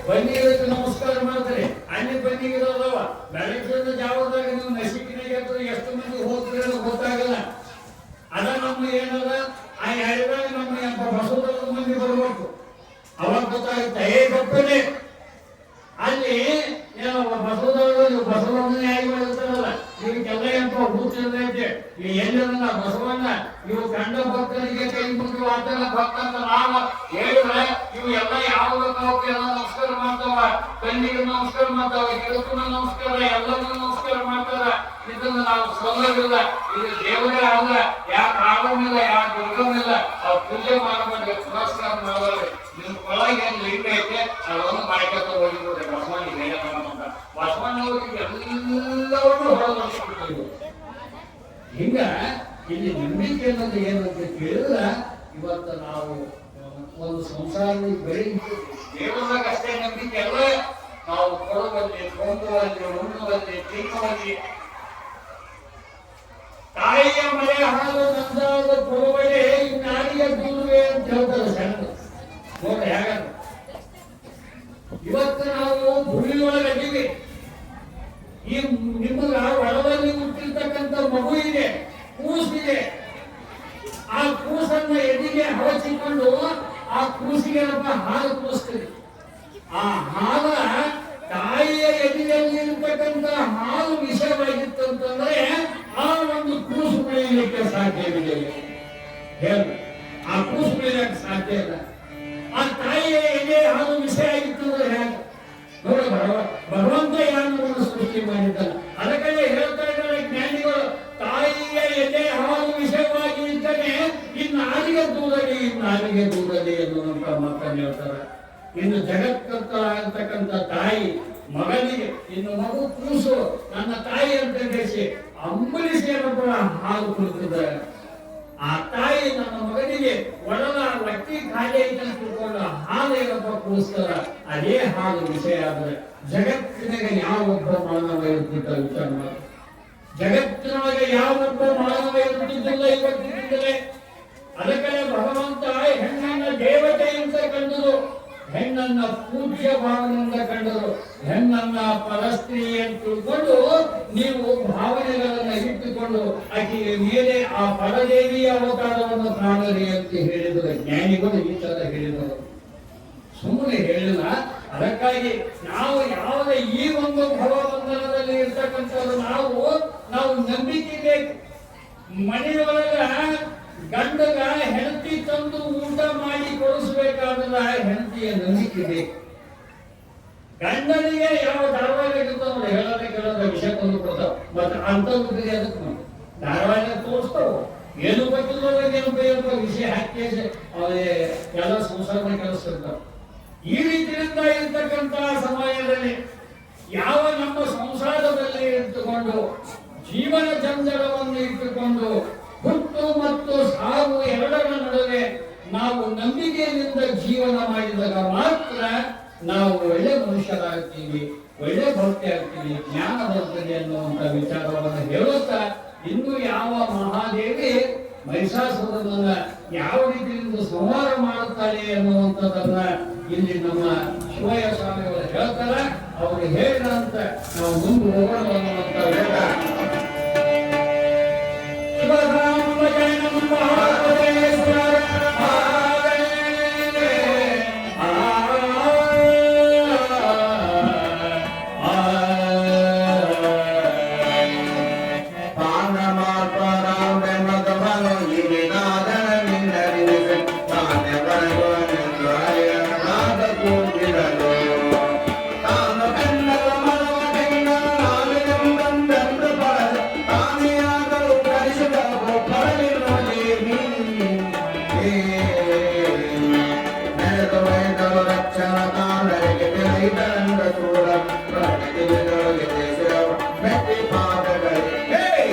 ಬನ್ನಿಗೆ ನಮಸ್ಕಾರ ಮಾಡ್ತಾರೆ. ಅಲ್ಲಿ ಬನ್ನಿಗಿರೋದವ ಬೆಳಗಿನ ಜಾವದಾಗ ನೀವು ನಸಿಕಿನಾಗ ಎಷ್ಟು ಮಂದಿ ಹೋಗ್ತೀರ ಗೊತ್ತಾಗಲ್ಲ. ಅದ ನಮ್ಮ ಏನದ ಆ ಯಾರಿದಾಗ ನಮ್ಮ ಬಸವದ ಮಂದಿ ಬರ್ಬೇಕು, ಅವಾಗ ಗೊತ್ತಾಗುತ್ತೆ. ಗಪ್ಪನೆ ಅಲ್ಲಿ ಬಸವಣ್ಣನ ಯಾಗಿ ಮಾಡಿರ್ತಾರಲ್ಲ, ಇವಕ್ಕೆಲ್ಲ ಎಂಪ ಹೂತಿರ್ತೈತೆ. ಎಲ್ಲಿರಲ್ಲ ಬಸವಣ್ಣ ಇವು ಕಂಡ ಭಕ್ತರಿಗೆ ಕೈ ಮುಗಿ ವಾರ್ತೆಲ್ಲ ಭಕ್ತ ಅಂತ ನಾವು ಹೇಳಿದ್ರೆ ಇವು ಎಲ್ಲ ಯಾವಾಗ ಎಲ್ಲ ನಮಸ್ಕಾರ ಮಾಡ್ತಾವ, ಕಣ್ಣಿಗೆ ನಮಸ್ಕಾರ ಮಾಡ್ತಾವ, ಗಿಡಕ್ಕೂ ನಮಸ್ಕಾರ, ಎಲ್ಲರಿಗೂ ನಮಸ್ಕಾರ ಮಾಡ್ತಾರ. ಇದನ್ನು ನಾವು ಸಲ್ಲವಿಲ್ಲ, ಇದು ದೇವರೇ ಅಲ್ಲ, ಯಾವ ಕಾಲಮಿಲ್ಲ, ಯಾವ ದುರ್ಗಮಿಲ್ಲ. ಅವ್ರು ಪೂಜೆ ಮಾಡಬಾರ್ದು, ಪುರಸ್ಕಾರ ಮಾಡಬಾರ್ದು. ನಿಮ್ ಒಳಗೆ ಲಿಂಗ ಐತೆ, ಅದೊಂದು ಮಾಡ್ಕೊತ ಹೋಗಿರ್ಬೋದು. ಬಸವಣ್ಣಿಗೆ ಬಸವಣ್ಣವ್ರಿಗೆ ಎಲ್ಲವನ್ನೂ ಹೊರಗೆ ಹಿಂಗ ಇಲ್ಲಿ ನಂಬಿಕೆ ಅನ್ನೋದು ಏನಂತ ಕೇಳಿದ್ರೆ, ಇವತ್ತು ನಾವು ಒಂದು ಸಂಸಾರದಲ್ಲಿ ಬೆಳೆಯುತ್ತೆ ದೇವರಾಗ ಅಷ್ಟೇ ನಂಬಿಕೆ ಅಲ್ಲ. ನಾವು ಕೊಡುವಲ್ಲಿ, ಕೊಂಬುವಲ್ಲಿ, ಉಣ್ಣುವಲ್ಲಿ, ತಿನ್ನುವಲ್ಲಿ, ತಾಯಿಯ ಮನೆ ಹಾಲು ನಂದಾದ ಕೊಡುವಲ್ಲಿ ನಾಡಿಗೆ ದೂರುವೆ ಅಂತ ಹೇಳ್ತಾರೆ ಸಣ್ಣ. ನೋಡ್ರಿ ಹೇಗ ಇವತ್ತು ನಾವು ಭೂಮಿಯೊಳಗಿದ್ದೀವಿ. ಈ ನಿಮಗ ಒಳದಲ್ಲಿ ಹುಟ್ಟಿರ್ತಕ್ಕಂಥ ಮಗು ಇದೆ, ಕೂಸಿದೆ. ಆ ಕೂಸನ್ನ ಎದಿಗೆ ಹವಚಿಕೊಂಡು ಆ ಕೂಸಿಗೆ ಹಾಲು ಕೂಸ್ತೀವಿ. ಆ ಹಾಲ ತಾಯಿಯ ಎದಿಯಲ್ಲಿ ಇರ್ತಕ್ಕಂಥ ಹಾಲು ವಿಷವಾಗಿತ್ತು ಅಂತಂದ್ರೆ ಆ ಒಂದು ಕೂಸು ಬೆಳೆಯಲಿಕ್ಕೆ ಸಾಧ್ಯವಿದೆ. ಹೇಳ, ಆ ಕೂಸು ಬೆಳೆಯಕ್ಕೆ ಸಾಧ್ಯ ಇಲ್ಲ. ಆ ತಾಯಿಯ ಎದೆ ಹಾಲು ವಿಷಯ ಆಗಿತ್ತು ಅಂದ್ರೆ ಹೇಗೆ ನೋಡಿ, ಭಗವಂತ ಯಾರನ್ನು ಸೃಷ್ಟಿ ಮಾಡಿದ್ದಲ್ಲ. ಅದಕ್ಕೆ ಹೇಳ್ತಾ ಇದ್ದಾರೆ ಜ್ಞಾನಿಗಳು, ತಾಯಿಯ ಎದೆ ಹಾಲು ವಿಷಯವಾಗಿ ಇದ್ದಾನೆ, ಇನ್ನಾರಿಗೆ ದೂರಲಿ, ಇನ್ನಾರಿಗೆ ದೂರಲಿ ಎನ್ನುವಂತ ಮಾತನ್ನು ಹೇಳ್ತಾರೆ. ಇನ್ನು ಜಗತ್ಕರ್ತ ಅಂತಕ್ಕಂಥ ತಾಯಿ ಮಗನಿಗೆ, ಇನ್ನು ಮಗು ಕೂಸು ನನ್ನ ತಾಯಿ ಅಂತ ತಿಳಿಸಿ ಅಂಬಲಿಸಿ ಏನಪ್ಪ ಹಾಲು ಕುಡಿತಿದ್ದಾರೆ. ಆ ತಾಯಿ ನನ್ನ ಮಗನಿಗೆ ಒಡಲ ಲಕ್ಕಿ ಖಾಲಿ ಐತೆ ಅಂತ ತಿಳ್ಕೊಂಡು ಹಾಲು ಏನಪ್ಪ ಕೂಡಿಸ್ತಾರ, ಅದೇ ಹಾಲು ವಿಷಯ. ಆದ್ರೆ ಜಗತ್ತಿನಾಗ ಯಾವೊಬ್ಬ ಮಾನವ ಇರ್ತಿದ್ದ ವಿಚಾರ ಮಾಡಿ, ಜಗತ್ತಿನೊಳಗೆ ಯಾವೊಬ್ಬ ಮಾನವ ಇರ್ತಿದ್ದಿಲ್ಲ ಇವತ್ತಿದ್ದರೆ. ಅದಕ್ಕೆ ಭಗವಂತ ಹೆಣ್ಣನ್ನ ದೇವತೆ ಅಂತ ಕಂಡರು, ಹೆಣ್ಣನ್ನ ಪೂಜ್ಯ ಭಾವನೆಯಿಂದ ಕಂಡರು. ಹೆಣ್ಣನ್ನ ಪರಸ್ತ್ರೀ ಅಂತ ತಿಳ್ಕೊಂಡು ನೀವು ಭಾವನೆಗಳನ್ನ ಇಟ್ಟುಕೊಂಡು ಆಕೆಯ ಮೇಲೆ ಆ ಪರದೇವಿಯ ಅವತಾರವನ್ನು ಕಾಣಲಿ ಅಂತ ಹೇಳಿದರು ಜ್ಞಾನಿಗಳು. ಈ ತರ ಹೇಳಿದರು, ಸುಮ್ಮನೆ ಹೇಳಿಲ್ಲ. ಅದಕ್ಕಾಗಿ ನಾವು ಯಾವುದೇ ಈ ಒಂದು ಭವಬಂಧನದಲ್ಲಿ ಇರ್ತಕ್ಕಂಥದ್ದು ನಾವು ನಂಬಿಕೆ ಬೇಕು. ಮನೆಯೊಳಗ ಗಂಡಗ ಹೆಂಡತಿ ತಂದು ಊಟ ಮಾಡಿ ಕೊಡಿಸ್ಬೇಕಾದ್ರೆ ಹೆಂಡತಿಯ ನಂಬಿಕೆ ಬೇಕು. ಗಂಡನಿಗೆ ಯಾವ ಧಾರಾವಾಹಿ ಇರ್ತಾವ ಹೇಳೋದ ವಿಷಯ ತಂದು ಕೊಡ್ತಾವ, ಮತ್ತೆ ಅಂತವ್ರಿಗೆ ಅದಕ್ಕೆ ಧಾರಾವಾಹಿ ತೋರಿಸ್ತಾವ. ಏನು ಗೊತ್ತಿಲ್ಲ ವಿಷಯ ಹಾಕಿ ಎಲ್ಲ ಸಂಸಾರ ಕೆಲಸ ಇರ್ತಾವ. ಈ ರೀತಿಯಿಂದ ಇರ್ತಕ್ಕಂಥ ಸಮಯದಲ್ಲಿ ಯಾವ ನಮ್ಮ ಸಂಸಾರದಲ್ಲಿ ಇಟ್ಟುಕೊಂಡು ಜೀವನ ಜಂಜಡವನ್ನು ಇಟ್ಟುಕೊಂಡು ಹುಟ್ಟು ಮತ್ತು ಸಾವು ಎರಡರ ನಡುವೆ ನಾವು ನಂಬಿಕೆಯಿಂದ ಜೀವನ ಮಾಡಿದಾಗ ಮಾತ್ರ ನಾವು ಒಳ್ಳೆ ಮನುಷ್ಯರಾಗ್ತೀವಿ, ಒಳ್ಳೆ ಭಕ್ತಿ ಆಗ್ತೀವಿ, ಜ್ಞಾನ ಬರ್ತದೆ ಅನ್ನುವಂಥ ವಿಚಾರವನ್ನು ಹೇಳುತ್ತಾ, ಇನ್ನು ಯಾವ ಮಹಾದೇವಿ ಮಹಿಷಾಸುರನನ್ನ ಯಾವ ರೀತಿಯಿಂದ ಸಂಹಾರ ಮಾಡುತ್ತಾಳೆ ಅನ್ನುವಂಥದ್ದನ್ನ ಇಲ್ಲಿ ನಮ್ಮ ಶಿವಯ್ಯ ಸ್ವಾಮಿಗಳು ಹೇಳ್ತಾರೆ. ಅವರು ಹೇಳಿದಂತ ನಾವು ಮುಂದೆ ಹೋಗೋಣ ಅನ್ನುವಂಥ ವೇದ Hey!